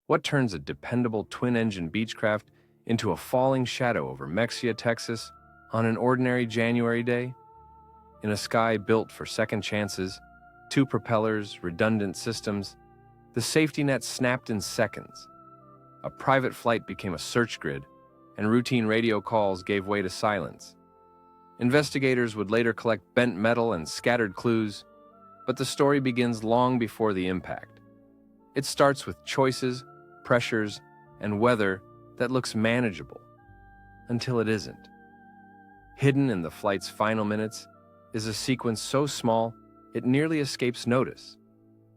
What turns a dependable twin-engine Beechcraft into a falling shadow over Mexia, Texas, on an ordinary January day? In a sky built for second chances, two propellers, redundant systems, the safety net snapped in seconds. A private flight became a search grid, and routine radio calls gave way to silence. Investigators would later collect bent metal and scattered clues, but the story begins long before the impact. It starts with choices, pressures, and weather that looks manageable, until it isn't. Hidden in the flight's final minutes is a sequence so small it nearly escapes notice,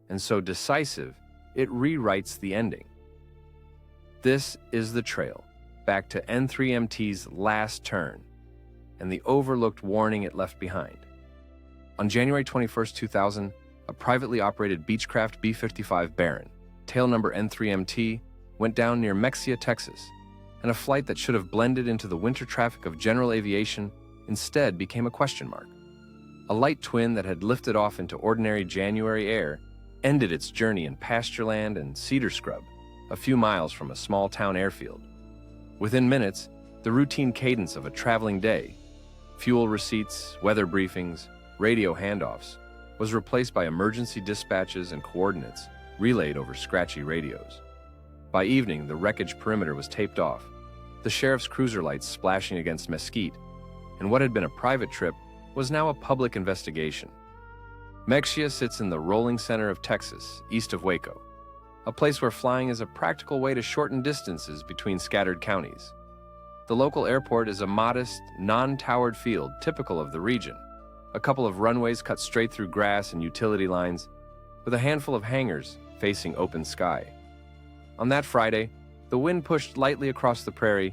and so decisive it rewrites the ending. This is the trail back to N3MT's last turn and the overlooked warning it left behind. On January 21, 2000, a privately operated Beechcraft B55 Baron, tail number N3MT, went down near Mexia, Texas, and a flight that should have blended into the winter traffic of general aviation instead became a question mark. A light twin that had lifted off into ordinary January air ended its journey in pastureland and cedar scrub, a few miles from a small-town airfield. Within minutes, the routine cadence of a traveling day, fuel receipts, weather briefings, radio handoffs, was replaced by emergency dispatches and coordinates relayed over scratchy radios. By evening, the wreckage perimeter was taped off, the sheriff's cruiser lights splashing against mesquite, and what had been a private trip was now a public investigation. Mexia sits in the rolling center of Texas, east of Waco, a place where flying is a practical way to shorten distances between scattered counties. The local airport is a modest, non-towered field typical of the region, a couple of runways cut straight through grass and utility lines, with a handful of hangars facing open sky. On that Friday, the wind pushed lightly across the prairie,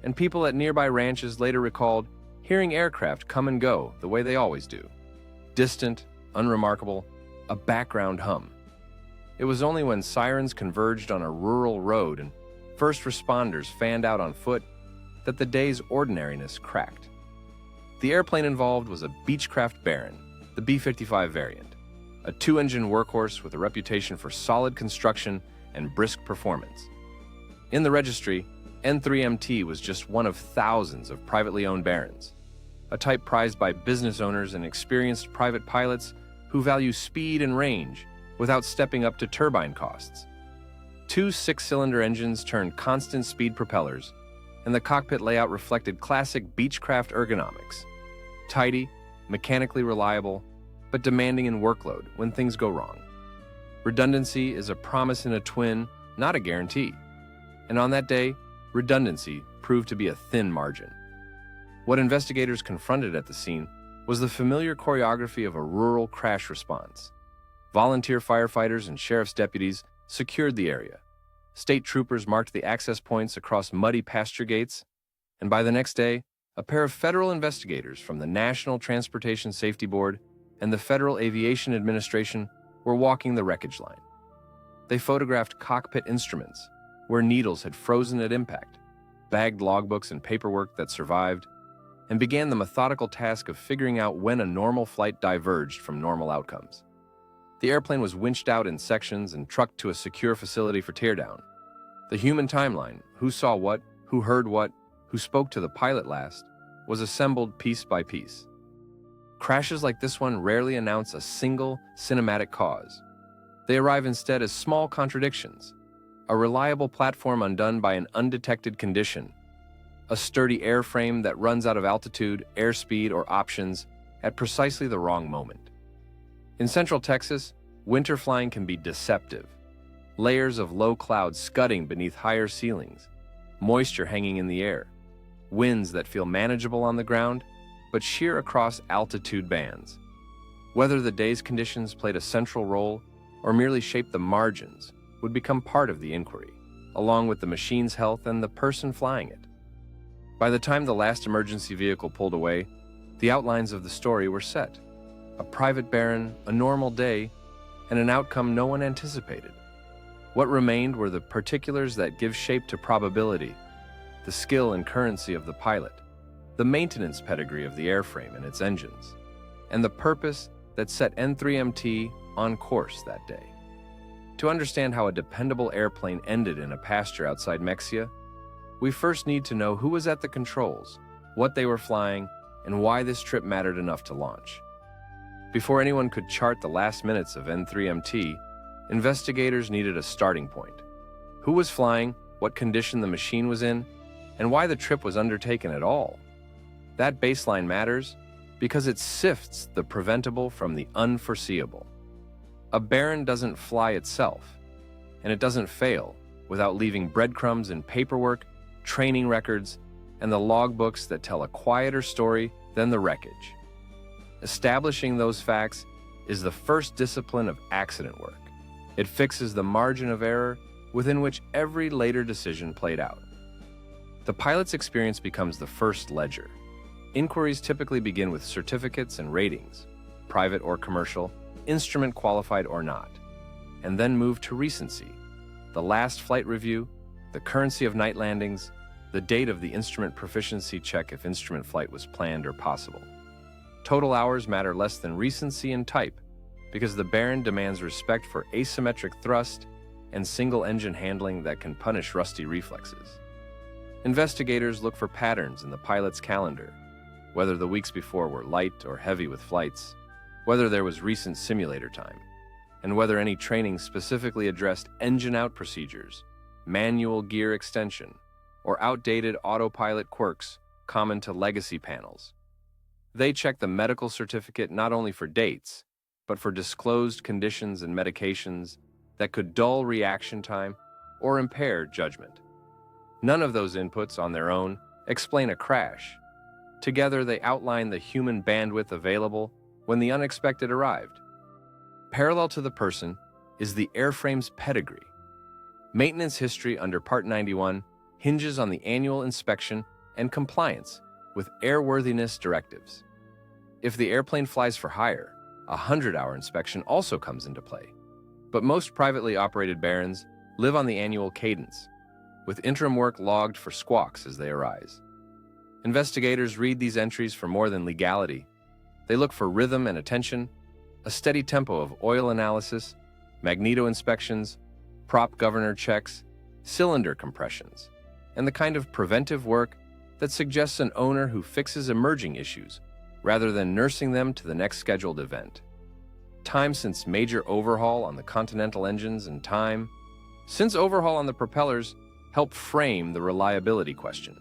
and people at nearby ranches later recalled hearing aircraft come and go the way they always do. Distant, unremarkable, a background hum. It was only when sirens converged on a rural road and first responders fanned out on foot that the day's ordinariness cracked. The airplane involved was a Beechcraft Baron, the B55 variant, a two-engine workhorse with a reputation for solid construction and brisk performance. In the registry, N3MT was just one of thousands of privately owned Barons, a type prized by business owners and experienced private pilots who value speed and range without stepping up to turbine costs. Two six-cylinder engines turned constant speed propellers, and the cockpit layout reflected classic Beechcraft ergonomics. Tidy, mechanically reliable, but demanding in workload when things go wrong. Redundancy is a promise in a twin, not a guarantee. And on that day, redundancy proved to be a thin margin. What investigators confronted at the scene was the familiar choreography of a rural crash response. Volunteer firefighters and sheriff's deputies secured the area. State troopers marked the access points across muddy pasture gates, and by the next day, a pair of federal investigators from the National Transportation Safety Board and the Federal Aviation Administration were walking the wreckage line. They photographed cockpit instruments, where needles had frozen at impact, bagged logbooks and paperwork that survived, and began the methodical task of figuring out when a normal flight diverged from normal outcomes. The airplane was winched out in sections and trucked to a secure facility for teardown. The human timeline, who saw what, who heard what, who spoke to the pilot last, was assembled piece by piece. Crashes like this one rarely announce a single cinematic cause. They arrive instead as small contradictions, a reliable platform undone by an undetected condition, a sturdy airframe that runs out of altitude, airspeed, or options at precisely the wrong moment. In Central Texas, winter flying can be deceptive. Layers of low clouds scudding beneath higher ceilings, moisture hanging in the air, winds that feel manageable on the ground, but sheer across altitude bands. Whether the day's conditions played a central role or merely shaped the margins would become part of the inquiry, along with the machine's health and the person flying it. By the time the last emergency vehicle pulled away, the outlines of the story were set. A private Baron, a normal day, and an outcome no one anticipated. What remained were the particulars that give shape to probability, the skill and currency of the pilot, the maintenance pedigree of the airframe and its engines, and the purpose that set N3MT on course that day. To understand how a dependable airplane ended in a pasture outside Mexia, we first need to know who was at the controls, what they were flying, and why this trip mattered enough to launch. Before anyone could chart the last minutes of N3MT, investigators needed a starting point. Who was flying, what condition the machine was in, and why the trip was undertaken at all. That baseline matters because it sifts the preventable from the unforeseeable. A Baron doesn't fly itself, and it doesn't fail without leaving breadcrumbs in paperwork, training records, and the logbooks that tell a quieter story than the wreckage. Establishing those facts is the first discipline of accident work. It fixes the margin of error within which every later decision played out. The pilot's experience becomes the first ledger. Inquiries typically begin with certificates and ratings, private or commercial, instrument qualified or not, and then move to recency, the last flight review, the currency of night landings, the date of the instrument proficiency check if instrument flight was planned or possible. Total hours matter less than recency and type, because the Baron demands respect for asymmetric thrust and single-engine handling that can punish rusty reflexes. Investigators look for patterns in the pilot's calendar, whether the weeks before were light or heavy with flights, whether there was recent simulator time, and whether any training specifically addressed engine-out procedures, manual gear extension, or outdated autopilot quirks common to legacy panels. They check the medical certificate not only for dates, but for disclosed conditions and medications that could dull reaction time or impair judgment. None of those inputs on their own explain a crash. Together, they outline the human bandwidth available when the unexpected arrived. Parallel to the person is the airframe's pedigree. Maintenance history under Part 91 hinges on the annual inspection and compliance with airworthiness directives. If the airplane flies for hire, a 100-hour inspection also comes into play. But most privately operated Barons live on the annual cadence, with interim work logged for squawks as they arise. Investigators read these entries for more than legality. They look for rhythm and attention, a steady tempo of oil analysis, magneto inspections, prop governor checks, cylinder compressions, and the kind of preventive work that suggests an owner who fixes emerging issues rather than nursing them to the next scheduled event. Time since major overhaul on the Continental engines and time since overhaul on the propellers help frame the reliability question.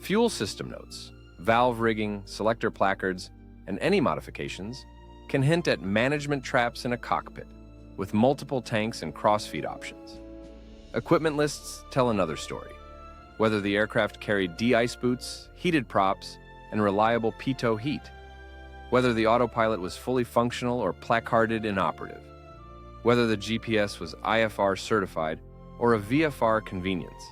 Fuel system notes, valve rigging, selector placards, and any modifications can hint at management traps in a cockpit with multiple tanks and crossfeed options. Equipment lists tell another story, whether the aircraft carried de-ice boots, heated props, and reliable pitot heat, whether the autopilot was fully functional or placarded inoperative, whether the GPS was IFR certified or a VFR convenience.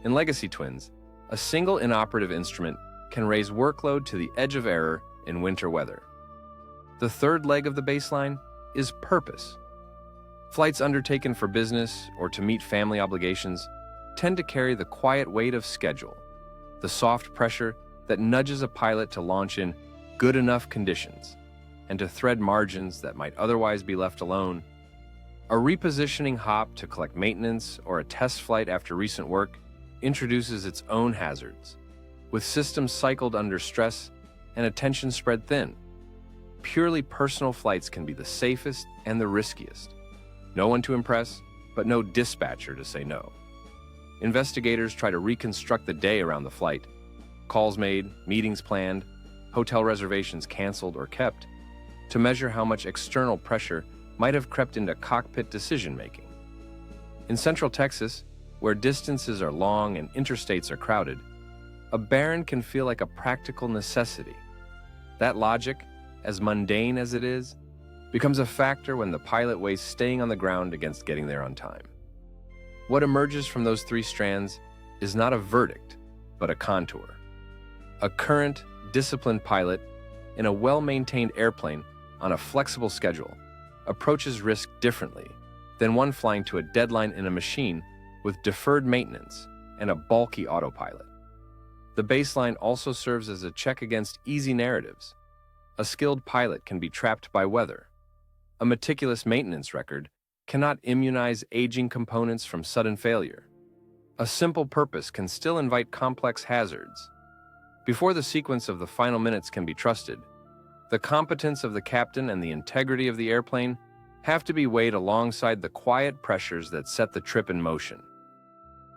In Legacy Twins, a single inoperative instrument can raise workload to the edge of error in winter weather. The third leg of the baseline is purpose. Flights undertaken for business or to meet family obligations tend to carry the quiet weight of schedule, the soft pressure that nudges a pilot to launch in good enough conditions and to thread margins that might otherwise be left alone. A repositioning hop to collect maintenance or a test flight after recent work introduces its own hazards, with systems cycled under stress and attention spread thin. Purely personal flights can be the safest and the riskiest. No one to impress, but no dispatcher to say no. Investigators try to reconstruct the day around the flight. Calls made, meetings planned, hotel reservations canceled or kept, to measure how much external pressure might have crept into cockpit decision-making. In Central Texas, where distances are long and interstates are crowded, a Baron can feel like a practical necessity. That logic, as mundane as it is, becomes a factor when the pilot weighs staying on the ground against getting there on time. What emerges from those three strands is not a verdict, but a contour. A current, disciplined pilot in a well-maintained airplane on a flexible schedule approaches risk differently than one flying to a deadline in a machine with deferred maintenance and a bulky autopilot. The baseline also serves as a check against easy narratives. A skilled pilot can be trapped by weather. A meticulous maintenance record cannot immunize aging components from sudden failure. A simple purpose can still invite complex hazards. Before the sequence of the final minutes can be trusted, the competence of the captain and the integrity of the airplane have to be weighed alongside the quiet pressures that set the trip in motion.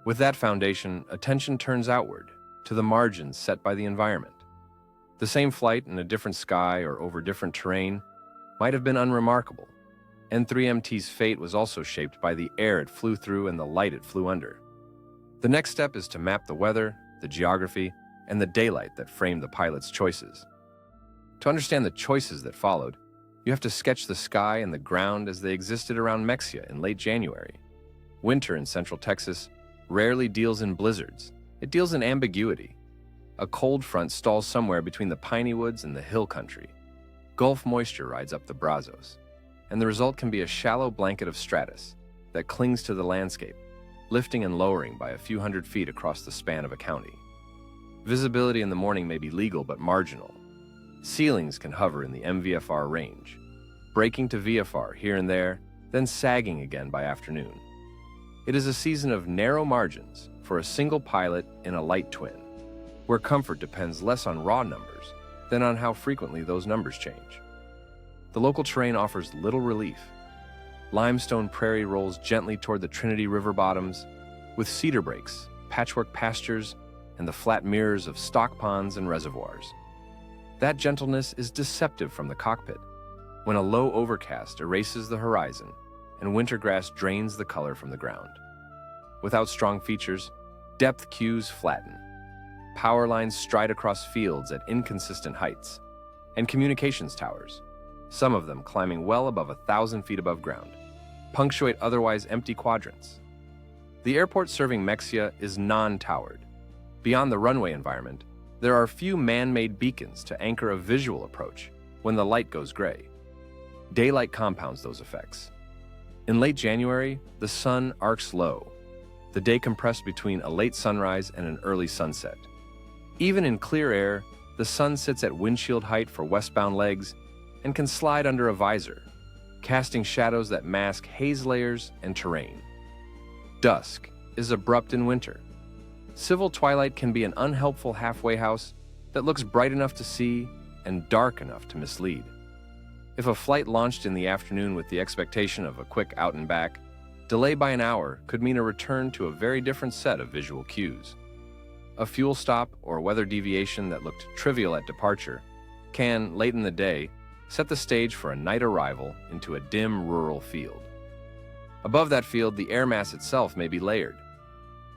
With that foundation, attention turns outward, to the margins set by the environment. The same flight in a different sky or over different terrain might have been unremarkable. N3MT's fate was also shaped by the air it flew through and the light it flew under. The next step is to map the weather, the geography, and the daylight that framed the pilot's choices. To understand the choices that followed, you have to sketch the sky and the ground as they existed around Mexia in late January. Winter in central Texas rarely deals in blizzards. It deals in ambiguity. A cold front stalls somewhere between the piney woods and the hill country. Gulf moisture rides up the Brazos, and the result can be a shallow blanket of stratus that clings to the landscape, lifting and lowering by a few hundred feet across the span of a county. Visibility in the morning may be legal but marginal. Ceilings can hover in the MVFR range, breaking to VFR here and there, then sagging again by afternoon. It is a season of narrow margins for a single pilot in a light twin, where comfort depends less on raw numbers than on how frequently those numbers change. The local terrain offers little relief. Limestone prairie rolls gently toward the Trinity River bottoms, with cedar breaks, patchwork pastures, and the flat mirrors of stock ponds and reservoirs. That gentleness is deceptive from the cockpit, when a low overcast erases the horizon and winter grass drains the color from the ground. Without strong features, depth cues flatten. Power lines stride across fields at inconsistent heights, and communications towers, some of them climbing well above 1,000 feet above ground, punctuate otherwise empty quadrants. The airport serving Mexia is non-towered. Beyond the runway environment, there are few man-made beacons to anchor a visual approach when the light goes gray. Daylight compounds those effects. In late January, the sun arcs low, the day compressed between a late sunrise and an early sunset. Even in clear air, the sun sits at windshield height for westbound legs and can slide under a visor, casting shadows that mask haze layers and terrain. Dusk is abrupt in winter. Civil twilight can be an unhelpful halfway house that looks bright enough to see and dark enough to mislead. If a flight launched in the afternoon with the expectation of a quick out and back, delay by an hour could mean a return to a very different set of visual cues. A fuel stop or weather deviation that looked trivial at departure can, late in the day, set the stage for a night arrival into a dim rural field. Above that field, the air mass itself may be layered.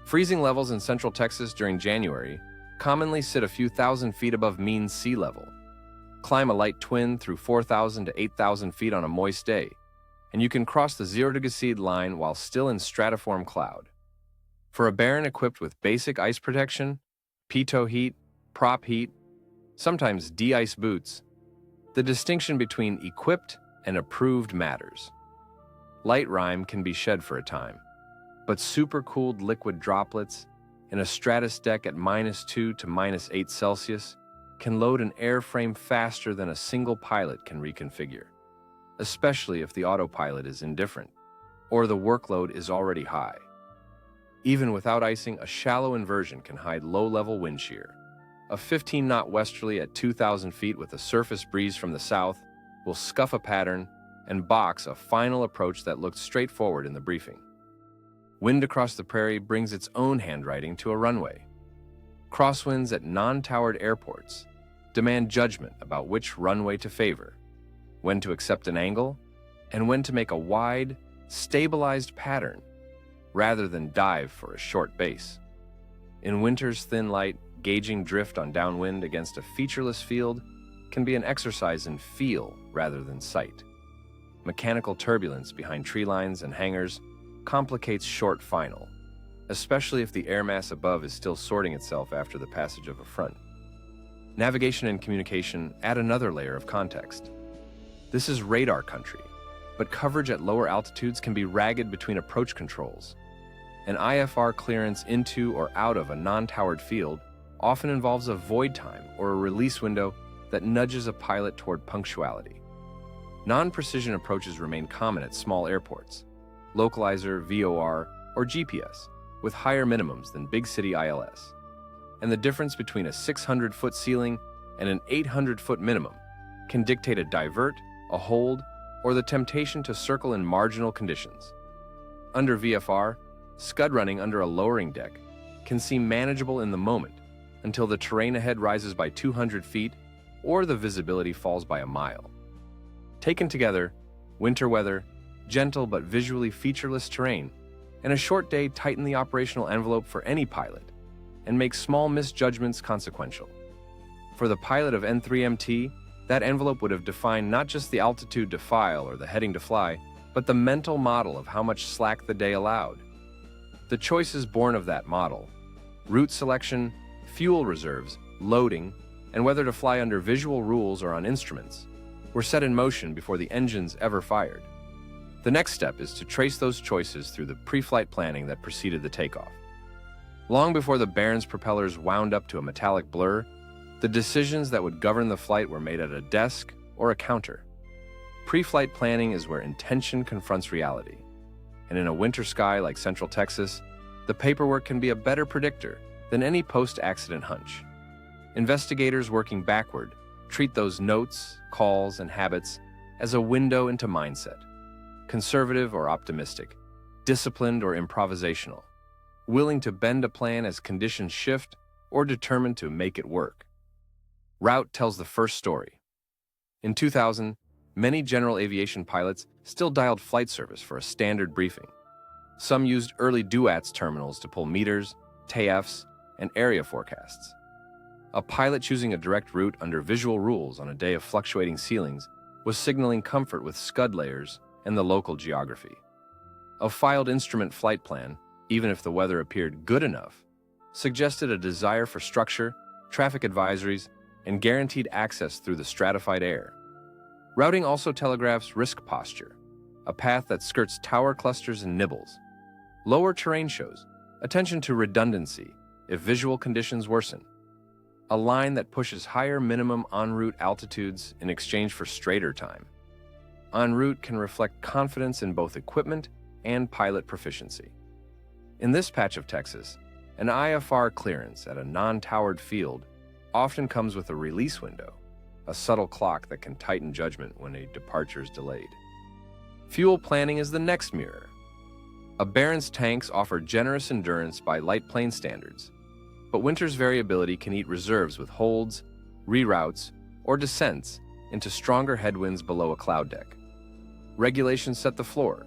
Freezing levels in central Texas during January commonly sit a few thousand feet above mean sea level. Climb a light twin through 4,000 to 8,000 feet on a moist day, and you can cross the 0°C line while still in stratiform cloud. For a Baron equipped with basic ice protection, pitot heat, prop heat, sometimes de-ice boots, the distinction between equipped and approved matters. Light rime can be shed for a time, but supercooled liquid droplets in a stratus deck at -2 to -8 Celsius can load an airframe faster than a single pilot can reconfigure, especially if the autopilot is indifferent or the workload is already high. Even without icing, a shallow inversion can hide low-level wind shear. A 15-knot westerly at 2,000 feet with a surface breeze from the south will scuff a pattern and box a final approach that looked straightforward in the briefing. Wind across the prairie brings its own handwriting to a runway. Crosswinds at non-towered airports demand judgment about which runway to favor, when to accept an angle, and when to make a wide, stabilized pattern rather than dive for a short base. In winter's thin light, gauging drift on downwind against a featureless field can be an exercise in feel rather than sight. Mechanical turbulence behind tree lines and hangars complicates short final, especially if the air mass above is still sorting itself after the passage of a front. Navigation and communication add another layer of context. This is radar country, but coverage at lower altitudes can be ragged between approach controls. An IFR clearance into or out of a non-towered field often involves a void time or a release window that nudges a pilot toward punctuality. Non-precision approaches remain common at small airports, localizer, VOR, or GPS, with higher minimums than big city ILS. And the difference between a 600-foot ceiling and an 800-foot minimum can dictate a divert, a hold, or the temptation to circle in marginal conditions. Under VFR, scud running under a lowering deck can seem manageable in the moment until the terrain ahead rises by 200 feet or the visibility falls by a mile. Taken together, winter weather, gentle but visually featureless terrain, and a short day tighten the operational envelope for any pilot and make small misjudgments consequential. For the pilot of N3MT, that envelope would have defined not just the altitude to file or the heading to fly, but the mental model of how much slack the day allowed. The choices born of that model, route selection, fuel reserves, loading, and whether to fly under visual rules or on instruments, were set in motion before the engines ever fired. The next step is to trace those choices through the pre-flight planning that preceded the takeoff. Long before the Baron's propellers wound up to a metallic blur, the decisions that would govern the flight were made at a desk or a counter. Pre-flight planning is where intention confronts reality. And in a winter sky like Central Texas, the paperwork can be a better predictor than any post-accident hunch. Investigators working backward treat those notes, calls, and habits as a window into mindset. Conservative or optimistic, disciplined or improvisational, willing to bend a plan as conditions shift or determined to make it work. Route tells the first story. In 2000, many general aviation pilots still dialed flight service for a standard briefing. Some used early DUATS terminals to pull meters, TAFs, and area forecasts. A pilot choosing a direct route under visual rules on a day of fluctuating ceilings was signaling comfort with scud layers and the local geography. A filed instrument flight plan, even if the weather appeared good enough, suggested a desire for structure, traffic advisories, and guaranteed access through the stratified air. Routing also telegraphs risk posture, a path that skirts tower clusters and nibbles. Lower terrain shows attention to redundancy if visual conditions worsen. A line that pushes higher minimum en route altitudes in exchange for straighter time. En route can reflect confidence in both equipment and pilot proficiency. In this patch of Texas, an IFR clearance at a non-towered field often comes with a release window, a subtle clock that can tighten judgment when a departure is delayed. Fuel planning is the next mirror. A Baron's tanks offer generous endurance by light plane standards, but winter's variability can eat reserves with holds, reroutes, or descents into stronger headwinds below a cloud deck. Regulations set the floor.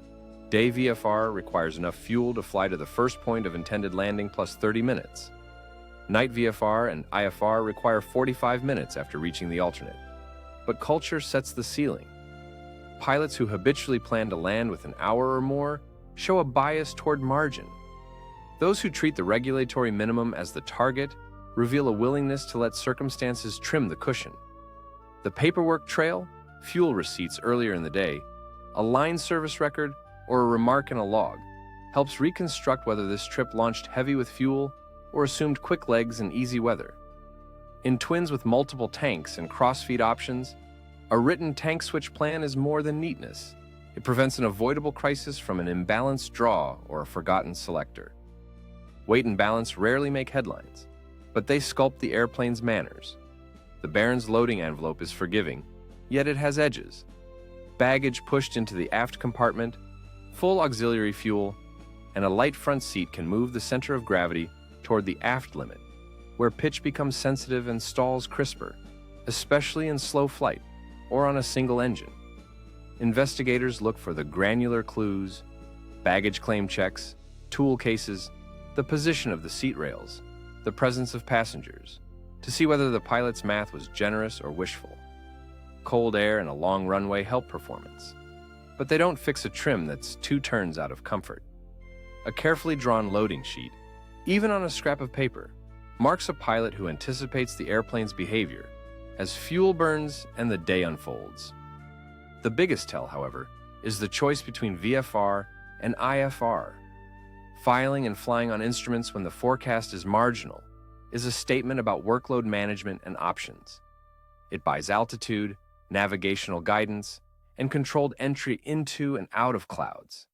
Day VFR requires enough fuel to fly to the first point of intended landing plus 30 minutes. Night VFR and IFR require 45 minutes after reaching the alternate. But culture sets the ceiling. Pilots who habitually plan to land with an hour or more show a bias toward margin. Those who treat the regulatory minimum as the target reveal a willingness to let circumstances trim the cushion. The paperwork trail, fuel receipts earlier in the day, a line service record, or a remark in a log helps reconstruct whether this trip launched heavy with fuel or assumed quick legs and easy weather. In twins with multiple tanks and cross-feed options, a written tank switch plan is more than neatness. It prevents an avoidable crisis from an imbalanced draw or a forgotten selector. Weight and balance rarely make headlines, but they sculpt the airplane's manners. The Baron's loading envelope is forgiving, yet it has edges. Baggage pushed into the aft compartment, full auxiliary fuel, and a light front seat can move the center of gravity toward the aft limit, where pitch becomes sensitive and stalls crisper, especially in slow flight or on a single engine. Investigators look for the granular clues, baggage claim checks, tool cases, the position of the seat rails, the presence of passengers, to see whether the pilot's math was generous or wishful. Cold air and a long runway help performance, but they don't fix a trim that's 2 turns out of comfort. A carefully drawn loading sheet, even on a scrap of paper, marks a pilot who anticipates the airplane's behavior as fuel burns and the day unfolds. The biggest tell, however, is the choice between VFR and IFR. Filing and flying on instruments when the forecast is marginal is a statement about workload management and options. It buys altitude, navigational guidance, and controlled entry into and out of clouds.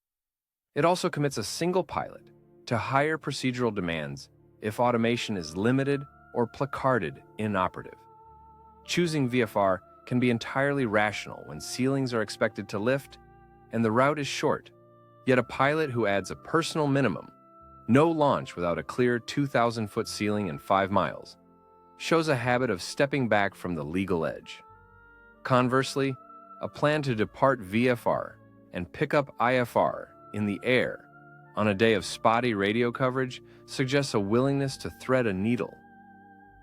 It also commits a single pilot to higher procedural demands if automation is limited or placarded inoperative. Choosing VFR can be entirely rational when ceilings are expected to lift and the route is short, yet a pilot who adds a personal minimum, no launch without a clear 2,000-foot ceiling and 5 miles, shows a habit of stepping back from the legal edge. Conversely, a plan to depart VFR and pick up IFR in the air on a day of spotty radio coverage suggests a willingness to thread a needle.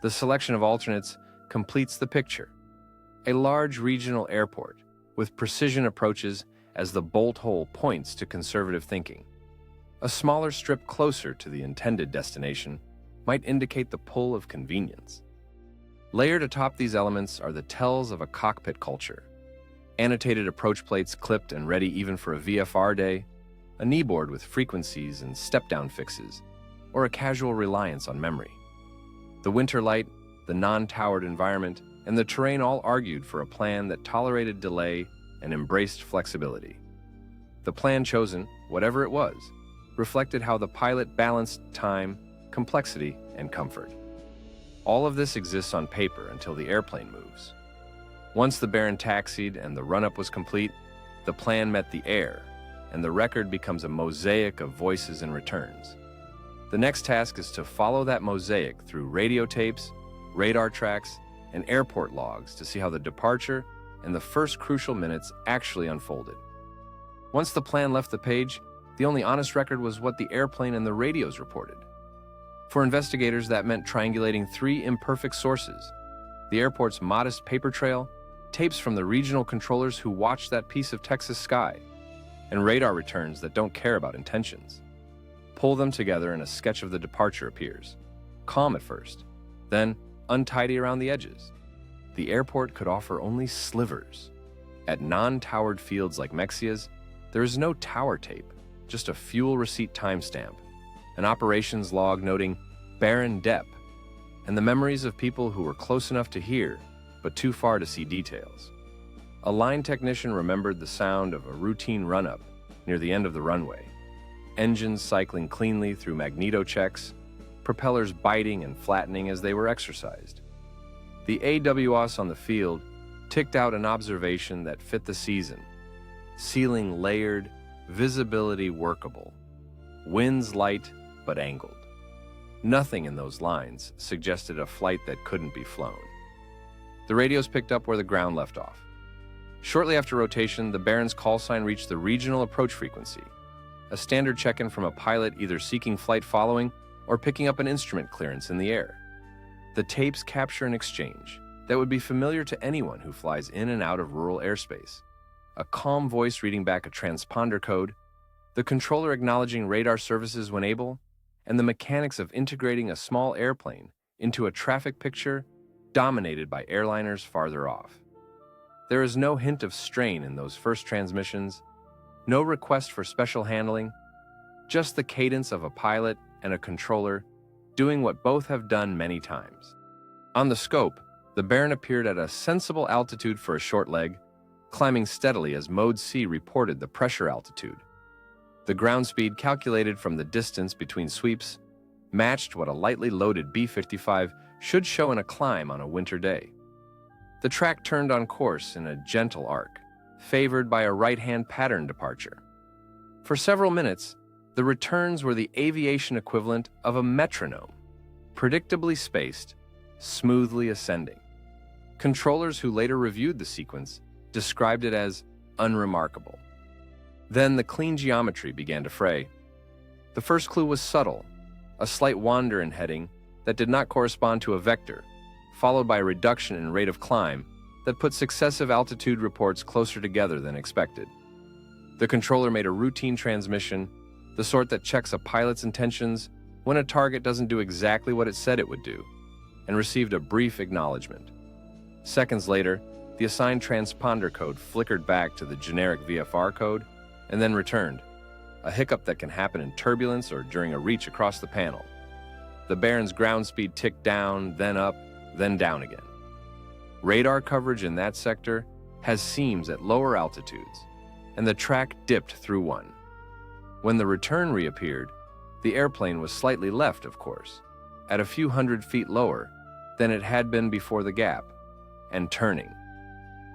The selection of alternates completes the picture. A large regional airport with precision approaches as the bolt hole points to conservative thinking. A smaller strip closer to the intended destination might indicate the pull of convenience. Layered atop these elements are the tells of a cockpit culture. Annotated approach plates clipped and ready even for a VFR day, a kneeboard with frequencies and step-down fixes, or a casual reliance on memory. The winter light, the non-towered environment, and the terrain all argued for a plan that tolerated delay and embraced flexibility. The plan chosen, whatever it was, reflected how the pilot balanced time, complexity, and comfort. All of this exists on paper until the airplane moves. Once the Baron taxied and the run-up was complete, the plan met the air, and the record becomes a mosaic of voices and returns. The next task is to follow that mosaic through radio tapes, radar tracks, and airport logs to see how the departure and the first crucial minutes actually unfolded. Once the plan left the page, the only honest record was what the airplane and the radios reported. For investigators, that meant triangulating 3 imperfect sources: the airport's modest paper trail, tapes from the regional controllers who watched that piece of Texas sky, and radar returns that don't care about intentions. Pull them together and a sketch of the departure appears. Calm at first, then untidy around the edges. The airport could offer only slivers. At non-towered fields like Mexia's, there is no tower tape, just a fuel receipt timestamp, an operations log noting Baron Dep, and the memories of people who were close enough to hear, but too far to see details. A line technician remembered the sound of a routine run-up near the end of the runway, engines cycling cleanly through magneto checks, propellers biting and flattening as they were exercised. The AWOS on the field ticked out an observation that fit the season: ceiling layered, visibility workable, winds light but angled. Nothing in those lines suggested a flight that couldn't be flown. The radios picked up where the ground left off. Shortly after rotation, the Baron's call sign reached the regional approach frequency, a standard check-in from a pilot either seeking flight following or picking up an instrument clearance in the air. The tapes capture an exchange that would be familiar to anyone who flies in and out of rural airspace. A calm voice reading back a transponder code, the controller acknowledging radar services when able, and the mechanics of integrating a small airplane into a traffic picture dominated by airliners farther off. There is no hint of strain in those first transmissions, no request for special handling, just the cadence of a pilot and a controller doing what both have done many times. On the scope, the Baron appeared at a sensible altitude for a short leg, climbing steadily as Mode C reported the pressure altitude. The ground speed calculated from the distance between sweeps matched what a lightly loaded B55 should show in a climb on a winter day. The track turned on course in a gentle arc, favored by a right-hand pattern departure. For several minutes, the returns were the aviation equivalent of a metronome, predictably spaced, smoothly ascending. Controllers who later reviewed the sequence described it as unremarkable. Then the clean geometry began to fray. The first clue was subtle, a slight wander in heading that did not correspond to a vector, followed by a reduction in rate of climb that put successive altitude reports closer together than expected. The controller made a routine transmission, the sort that checks a pilot's intentions when a target doesn't do exactly what it said it would do, and received a brief acknowledgement. Seconds later, the assigned transponder code flickered back to the generic VFR code and then returned, a hiccup that can happen in turbulence or during a reach across the panel. The Baron's ground speed ticked down, then up, then down again. Radar coverage in that sector has seams at lower altitudes, and the track dipped through one. When the return reappeared, the airplane was slightly left, of course, at a few hundred feet lower than it had been before the gap, and turning.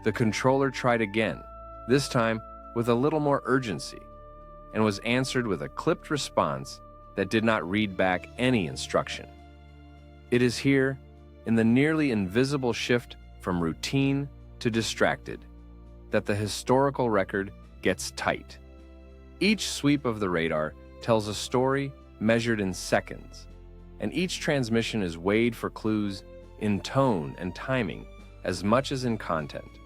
The controller tried again, this time with a little more urgency, and was answered with a clipped response that did not read back any instruction. It is here, in the nearly invisible shift from routine to distracted, that the historical record gets tight. Each sweep of the radar tells a story measured in seconds, and each transmission is weighed for clues in tone and timing as much as in content.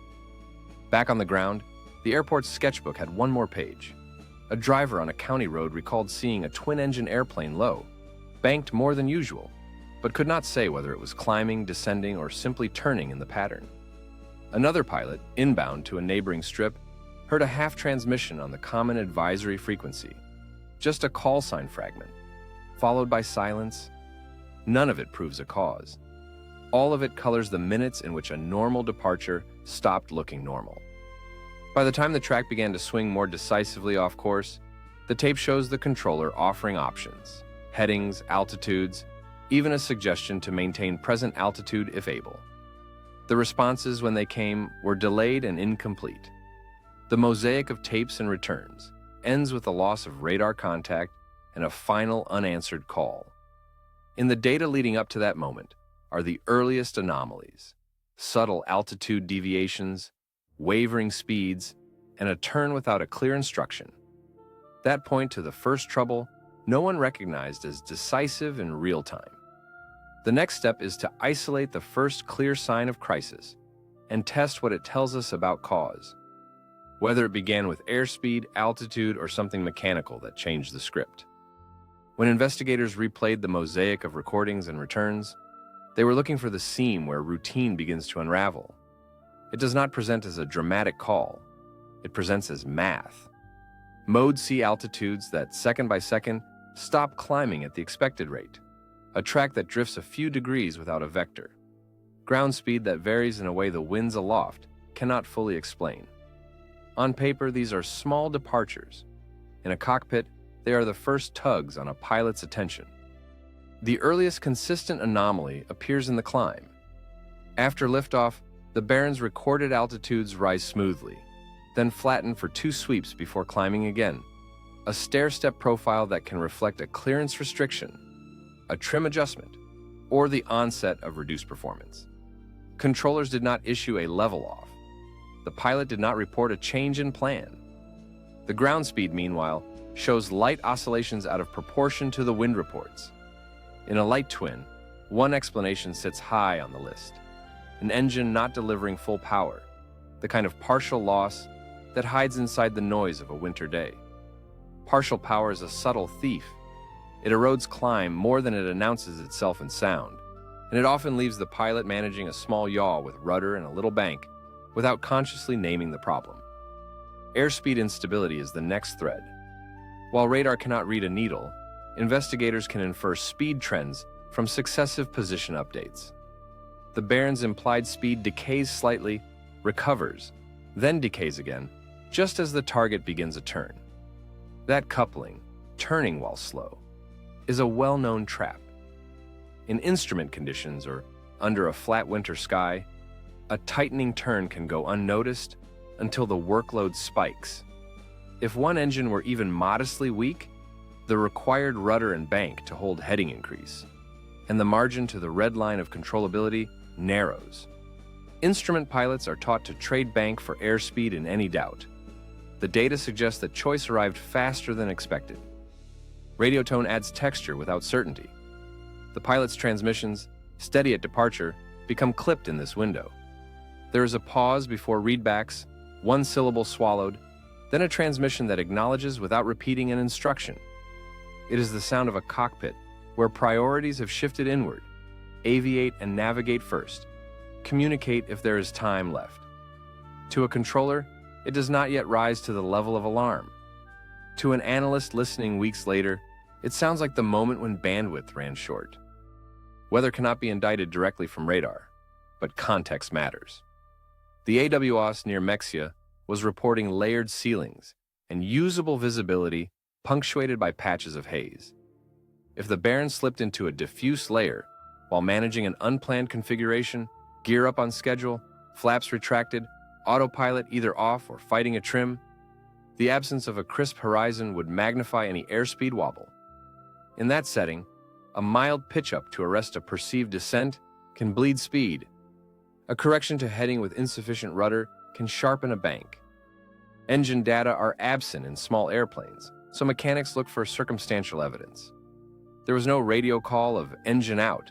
Back on the ground, the airport's sketchbook had one more page. A driver on a county road recalled seeing a twin-engine airplane low, banked more than usual, but could not say whether it was climbing, descending, or simply turning in the pattern. Another pilot, inbound to a neighboring strip, heard a half-transmission on the common advisory frequency, just a call sign fragment, followed by silence. None of it proves a cause. All of it colors the minutes in which a normal departure stopped looking normal. By the time the track began to swing more decisively off course, the tape shows the controller offering options, headings, altitudes, even a suggestion to maintain present altitude if able. The responses, when they came, were delayed and incomplete. The mosaic of tapes and returns ends with the loss of radar contact and a final unanswered call. In the data leading up to that moment are the earliest anomalies, subtle altitude deviations, wavering speeds, and a turn without a clear instruction. That point to the first trouble no one recognized as decisive in real time. The next step is to isolate the first clear sign of crisis and test what it tells us about cause, whether it began with airspeed, altitude, or something mechanical that changed the script. When investigators replayed the mosaic of recordings and returns, they were looking for the seam where routine begins to unravel. It does not present as a dramatic call. It presents as math. Mode C altitudes that, second by second, stop climbing at the expected rate. A track that drifts a few degrees without a vector. Ground speed that varies in a way the winds aloft cannot fully explain. On paper, these are small departures. In a cockpit, they are the first tugs on a pilot's attention. The earliest consistent anomaly appears in the climb. After liftoff, the Baron's recorded altitudes rise smoothly, then flatten for 2 sweeps before climbing again. A stair-step profile that can reflect a clearance restriction, a trim adjustment, or the onset of reduced performance. Controllers did not issue a level off. The pilot did not report a change in plan. The ground speed, meanwhile, shows light oscillations out of proportion to the wind reports. In a light twin, one explanation sits high on the list: an engine not delivering full power, the kind of partial loss that hides inside the noise of a winter day. Partial power is a subtle thief. It erodes climb more than it announces itself in sound, and it often leaves the pilot managing a small yaw with rudder and a little bank without consciously naming the problem. Airspeed instability is the next thread. While radar cannot read a needle, investigators can infer speed trends from successive position updates. The Baron's implied speed decays slightly, recovers, then decays again, just as the target begins a turn. That coupling, turning while slow, is a well-known trap. In instrument conditions or under a flat winter sky, a tightening turn can go unnoticed until the workload spikes. If one engine were even modestly weak, the required rudder and bank to hold heading increase, and the margin to the red line of controllability narrows. Instrument pilots are taught to trade bank for airspeed in any doubt. The data suggests that choice arrived faster than expected. Radio tone adds texture without certainty. The pilot's transmissions, steady at departure, become clipped in this window. There is a pause before readbacks, one syllable swallowed, then a transmission that acknowledges without repeating an instruction. It is the sound of a cockpit where priorities have shifted inward. Aviate and navigate first. Communicate if there is time left. To a controller, it does not yet rise to the level of alarm. To an analyst listening weeks later, it sounds like the moment when bandwidth ran short. Weather cannot be indicted directly from radar, but context matters. The AWOS near Mexia was reporting layered ceilings and usable visibility punctuated by patches of haze. If the Baron slipped into a diffuse layer while managing an unplanned configuration, gear up on schedule, flaps retracted, autopilot either off or fighting a trim, the absence of a crisp horizon would magnify any airspeed wobble. In that setting, a mild pitch-up to arrest a perceived descent can bleed speed. A correction to heading with insufficient rudder can sharpen a bank. Engine data are absent in small airplanes, so mechanics look for circumstantial evidence. There was no radio call of engine out,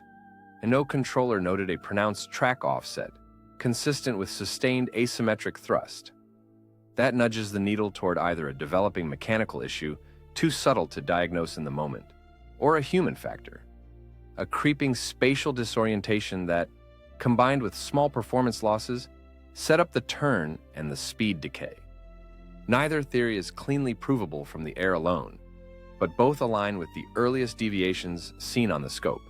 and no controller noted a pronounced track offset, consistent with sustained asymmetric thrust. That nudges the needle toward either a developing mechanical issue too subtle to diagnose in the moment, or a human factor, a creeping spatial disorientation that, combined with small performance losses, set up the turn and the speed decay. Neither theory is cleanly provable from the air alone, but both align with the earliest deviations seen on the scope.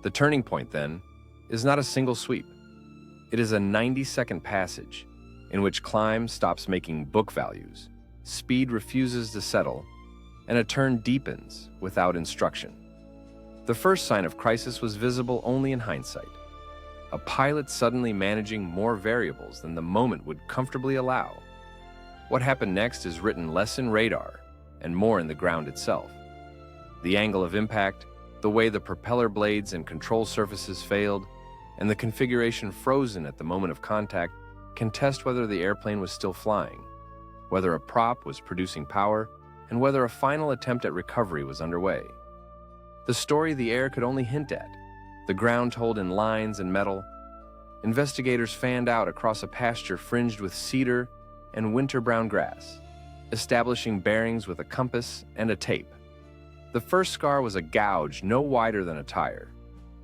The turning point, then, is not a single sweep. It is a 90-second passage in which climb stops making book values, speed refuses to settle, and a turn deepens without instruction. The first sign of crisis was visible only in hindsight. A pilot suddenly managing more variables than the moment would comfortably allow. What happened next is written less in radar and more in the ground itself. The angle of impact, the way the propeller blades and control surfaces failed, and the configuration frozen at the moment of contact can test whether the airplane was still flying, whether a prop was producing power, and whether a final attempt at recovery was underway. The story the air could only hint at, the ground told in lines and metal. Investigators fanned out across a pasture fringed with cedar and winter-brown grass, establishing bearings with a compass and a tape. The first scar was a gouge no wider than a tire,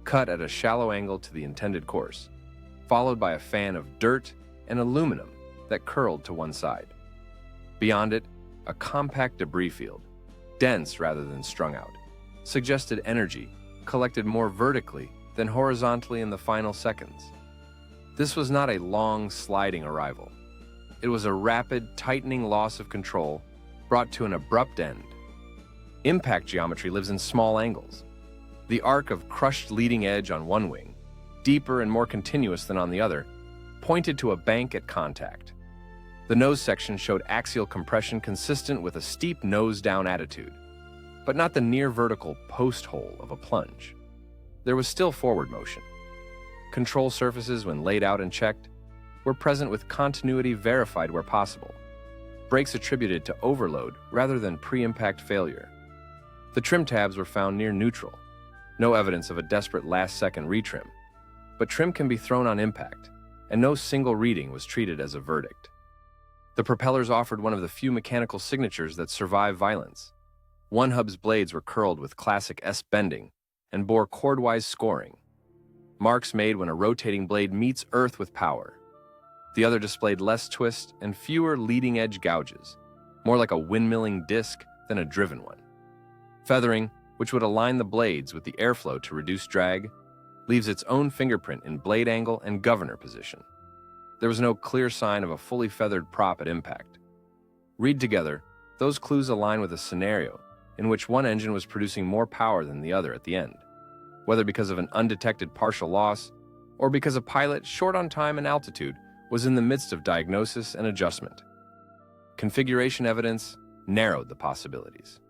cut at a shallow angle to the intended course, followed by a fan of dirt and aluminum that curled to one side. Beyond it, a compact debris field, dense rather than strung out, suggested energy collected more vertically than horizontally in the final seconds. This was not a long, sliding arrival. It was a rapid, tightening loss of control brought to an abrupt end. Impact geometry lives in small angles. The arc of crushed leading edge on one wing, deeper and more continuous than on the other, pointed to a bank at contact. The nose section showed axial compression consistent with a steep nose-down attitude, but not the near-vertical post hole of a plunge. There was still forward motion. Control surfaces, when laid out and checked, were present with continuity verified where possible. Brakes attributed to overload rather than pre-impact failure. The trim tabs were found near neutral. No evidence of a desperate last-second retrim. But trim can be thrown on impact, and no single reading was treated as a verdict. The propellers offered one of the few mechanical signatures that survive violence. One hub's blades were curled with classic S bending and bore chordwise scoring, marks made when a rotating blade meets earth with power. The other displayed less twist and fewer leading-edge gouges, more like a windmilling disc than a driven one. Feathering, which would align the blades with the airflow to reduce drag, leaves its own fingerprint in blade angle and governor position. There was no clear sign of a fully feathered prop at impact. Read together, those clues align with a scenario in which one engine was producing more power than the other at the end, whether because of an undetected partial loss or because a pilot short on time and altitude was in the midst of diagnosis and adjustment. Configuration evidence narrowed the possibilities.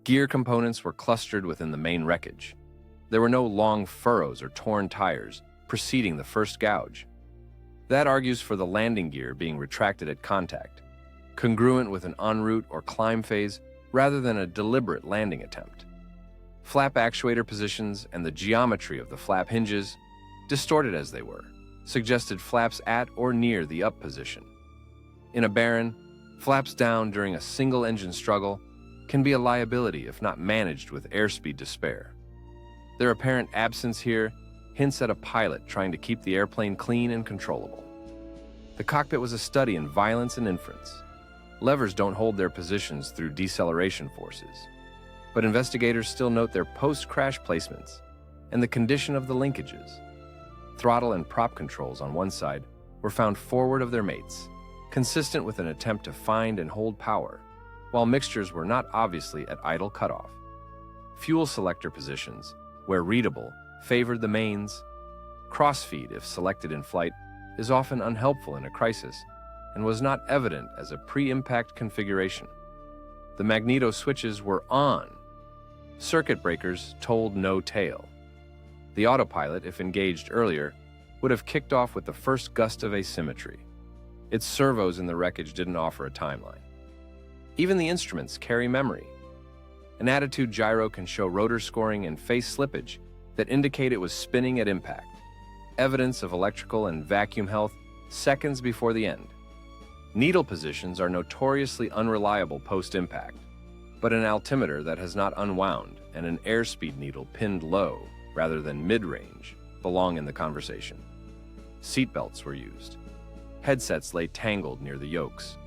Gear components were clustered within the main wreckage. There were no long furrows or torn tires preceding the first gouge. That argues for the landing gear being retracted at contact, congruent with an en route or climb phase rather than a deliberate landing attempt. Flap actuator positions and the geometry of the flap hinges, distorted as they were, suggested flaps at or near the up position. In a Baron, flaps down during a single engine struggle can be a liability if not managed with airspeed to spare. Their apparent absence here hints at a pilot trying to keep the airplane clean and controllable. The cockpit was a study in violence and inference. Levers don't hold their positions through deceleration forces, but investigators still note their post-crash placements and the condition of the linkages. Throttle and prop controls on one side were found forward of their mates, consistent with an attempt to find and hold power, while mixtures were not obviously at idle cutoff. Fuel selector positions, where readable, favored the mains. Crossfeed, if selected in flight, is often unhelpful in a crisis and was not evident as a pre-impact configuration. The magneto switches were on. Circuit breakers told no tale. The autopilot, if engaged earlier, would have kicked off with the first gust of asymmetry. Its servos in the wreckage didn't offer a timeline. Even the instruments carry memory. An attitude gyro can show rotor scoring and face slippage that indicate it was spinning at impact. Evidence of electrical and vacuum health seconds before the end. Needle positions are notoriously unreliable post-impact, but an altimeter that has not unwound and an airspeed needle pinned low rather than mid-range belong in the conversation. Seatbelts were used. Headsets lay tangled near the yokes,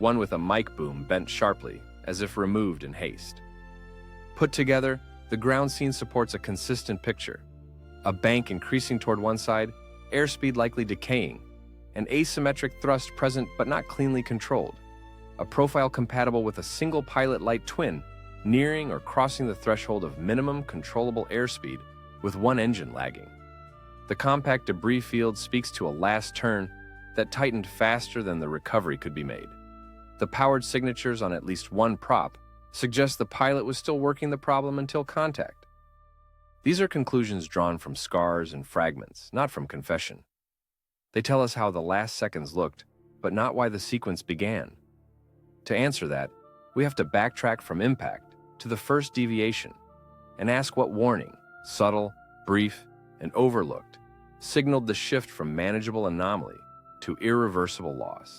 one with a mic boom bent sharply as if removed in haste. Put together, the ground scene supports a consistent picture. A bank increasing toward one side, airspeed likely decaying, an asymmetric thrust present but not cleanly controlled, a profile compatible with a single pilot light twin nearing or crossing the threshold of minimum controllable airspeed with one engine lagging. The compact debris field speaks to a last turn that tightened faster than the recovery could be made. The powered signatures on at least one prop suggest the pilot was still working the problem until contact. These are conclusions drawn from scars and fragments, not from confession. They tell us how the last seconds looked, but not why the sequence began. To answer that, we have to backtrack from impact to the first deviation and ask what warning, subtle, brief, and overlooked, signaled the shift from manageable anomaly to irreversible loss.